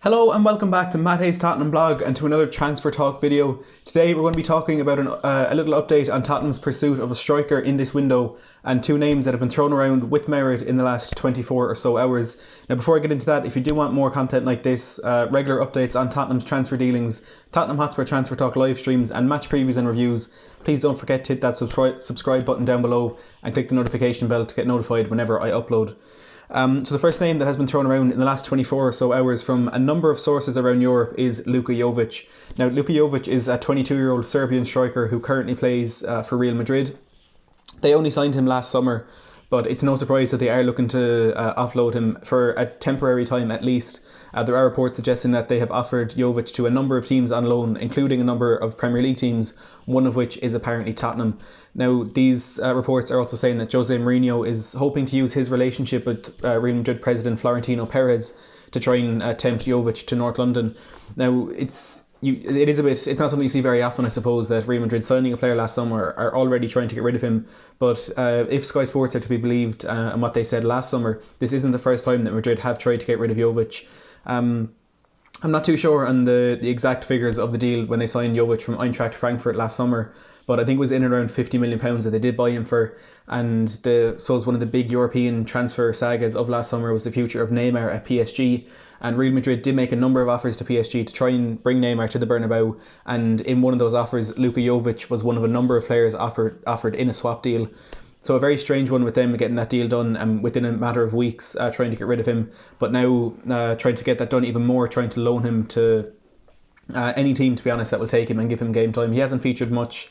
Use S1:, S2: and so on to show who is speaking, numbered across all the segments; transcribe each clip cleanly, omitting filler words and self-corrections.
S1: Hello and welcome back to Matt Hayes Tottenham blog and to another Transfer Talk video. Today we're going to be talking about a little update on Tottenham's pursuit of a striker in this window and two names that have been thrown around with merit in the last 24 or so hours. Now before I get into that, if you do want more content like this, regular updates on Tottenham's transfer dealings, Tottenham Hotspur Transfer Talk live streams and match previews and reviews, please don't forget to hit that subscribe button down below and click the notification bell to get notified whenever I upload. So the first name that has been thrown around in the last 24 or so hours from a number of sources around Europe is Luka Jovic. Now Luka Jovic is a 22-year-old Serbian striker who currently plays for Real Madrid. They only signed him last summer, but it's no surprise that they are looking to offload him for a temporary time at least. There are reports suggesting that they have offered Jovic to a number of teams on loan, including a number of Premier League teams, one of which is apparently Tottenham. Now, these reports are also saying that Jose Mourinho is hoping to use his relationship with Real Madrid president Florentino Perez to try and tempt Jovic to North London. Now, it's not something you see very often, I suppose, that Real Madrid signing a player last summer are already trying to get rid of him. But if Sky Sports are to be believed and what they said last summer, this isn't the first time that Madrid have tried to get rid of Jovic. I'm not too sure on the exact figures of the deal when they signed Jovic from Eintracht Frankfurt last summer, but I think it was in around £50 million that they did buy him for. And so one of the big European transfer sagas of last summer was the future of Neymar at PSG. And Real Madrid did make a number of offers to PSG to try and bring Neymar to the Bernabeu. And in one of those offers, Luka Jovic was one of a number of players offered in a swap deal. So a very strange one with them getting that deal done and within a matter of weeks trying to get rid of him. But now trying to get that done even more, trying to loan him to any team, to be honest, that will take him and give him game time. He hasn't featured much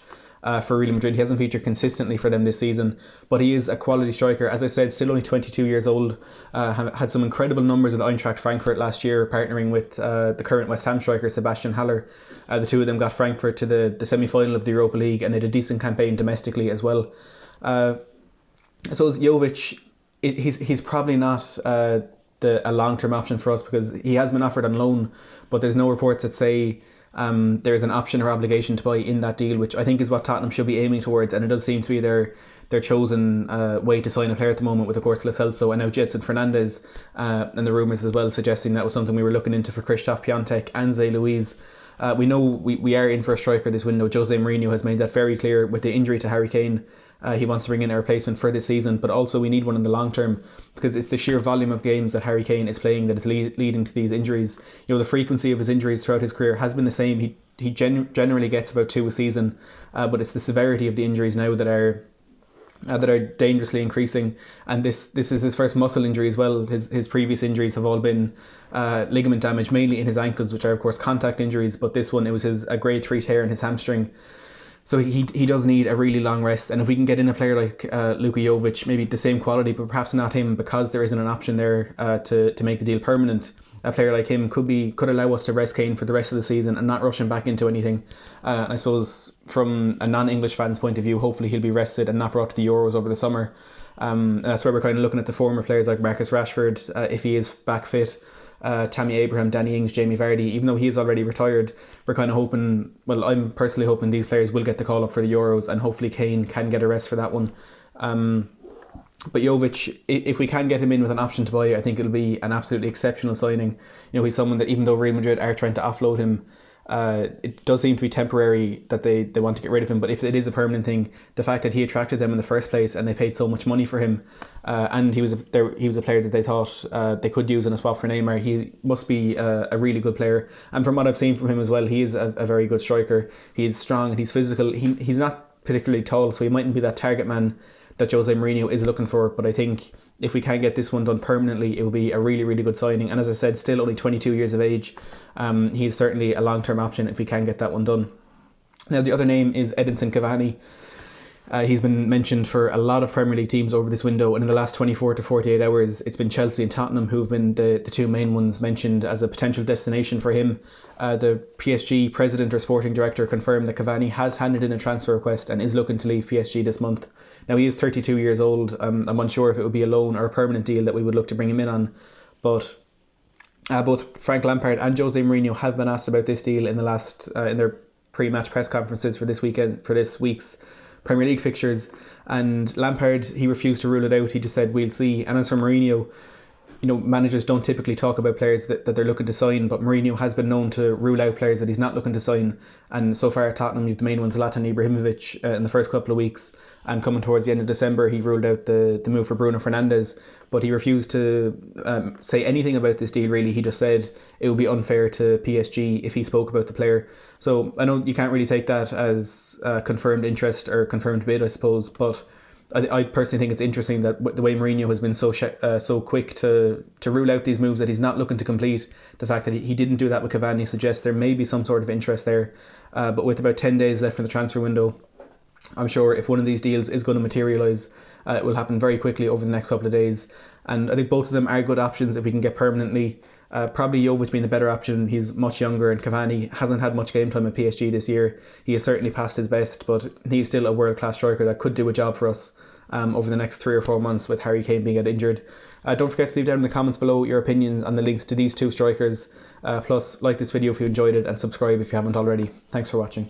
S1: for Real Madrid. He hasn't featured consistently for them this season, but he is a quality striker. As I said, still only 22 years old. Had some incredible numbers with Eintracht Frankfurt last year, partnering with the current West Ham striker Sebastian Haller. The two of them got Frankfurt to the semi-final of the Europa League, and they had a decent campaign domestically as well. So Jovic, he's probably not a long-term option for us because he has been offered on loan, but there's no reports that say there's an option or obligation to buy in that deal, which I think is what Tottenham should be aiming towards, and it does seem to be their chosen way to sign a player at the moment, with of course Lo Celso and now Jetson Fernandez, and the rumours as well suggesting that was something we were looking into for Christoph Piątek and Zé Luiz. We know we are in for a striker this window. Jose Mourinho has made that very clear with the injury to Harry Kane. He wants to bring in a replacement for this season, but also we need one in the long term because it's the sheer volume of games that Harry Kane is playing that is leading to these injuries. You know, the frequency of his injuries throughout his career has been the same. He generally gets about 2 a season, but it's the severity of the injuries now that are dangerously increasing. And this is his first muscle injury as well. His previous injuries have all been ligament damage, mainly in his ankles, which are of course contact injuries, but this one, it was a grade 3 tear in his hamstring. So he does need a really long rest, and if we can get in a player like Luka Jovic, maybe the same quality, but perhaps not him because there isn't an option there to make the deal permanent, a player like him could allow us to rest Kane for the rest of the season and not rush him back into anything. I suppose from a non-English fan's point of view, hopefully he'll be rested and not brought to the Euros over the summer. That's where we're kind of looking at the former players like Marcus Rashford, if he is back fit. Tammy Abraham, Danny Ings, Jamie Vardy, even though he is already retired, we're kind of hoping, well, I'm personally hoping these players will get the call up for the Euros and hopefully Kane can get a rest for that one. But Jovic, if we can get him in with an option to buy, I think it'll be an absolutely exceptional signing. You know, he's someone that even though Real Madrid are trying to offload him, it does seem to be temporary that they want to get rid of him, but if it is a permanent thing, the fact that he attracted them in the first place and they paid so much money for him, and he was a player that they thought they could use in a spot for Neymar, he must be a really good player. And from what I've seen from him as well, he is a very good striker. He's strong and he's physical. He's not particularly tall, so he mightn't be that target man that Jose Mourinho is looking for, but I think if we can get this one done permanently, it will be a really, really good signing. And as I said, still only 22 years of age. He's certainly a long-term option if we can get that one done. Now, the other name is Edinson Cavani. He's been mentioned for a lot of Premier League teams over this window, and in the last 24 to 48 hours, it's been Chelsea and Tottenham who've been the two main ones mentioned as a potential destination for him. The PSG president or sporting director confirmed that Cavani has handed in a transfer request and is looking to leave PSG this month. Now, he is 32 years old. I'm unsure if it would be a loan or a permanent deal that we would look to bring him in on, but both Frank Lampard and Jose Mourinho have been asked about this deal in their pre-match press conferences for this week's Premier League fixtures, and Lampard, he refused to rule it out. He just said we'll see. And as for Mourinho, managers don't typically talk about players that they're looking to sign, but Mourinho has been known to rule out players that he's not looking to sign. And so far at Tottenham, you've the main ones, Zlatan Ibrahimovic in the first couple of weeks, and coming towards the end of December, he ruled out the move for Bruno Fernandes, but he refused to say anything about this deal really. He just said it would be unfair to PSG if he spoke about the player. So I know you can't really take that as confirmed interest or confirmed bid, I suppose, but I personally think it's interesting that the way Mourinho has been so quick to rule out these moves that he's not looking to complete. The fact that he didn't do that with Cavani suggests there may be some sort of interest there. But with about 10 days left in the transfer window, I'm sure if one of these deals is going to materialise, it will happen very quickly over the next couple of days. And I think both of them are good options if we can get permanently. Probably Jovic being the better option. He's much younger, and Cavani hasn't had much game time at PSG this year. He has certainly passed his best, but he's still a world-class striker that could do a job for us over the next 3 or 4 months with Harry Kane being injured. Don't forget to leave down in the comments below your opinions on the links to these two strikers. Plus, like this video if you enjoyed it, and subscribe if you haven't already. Thanks for watching.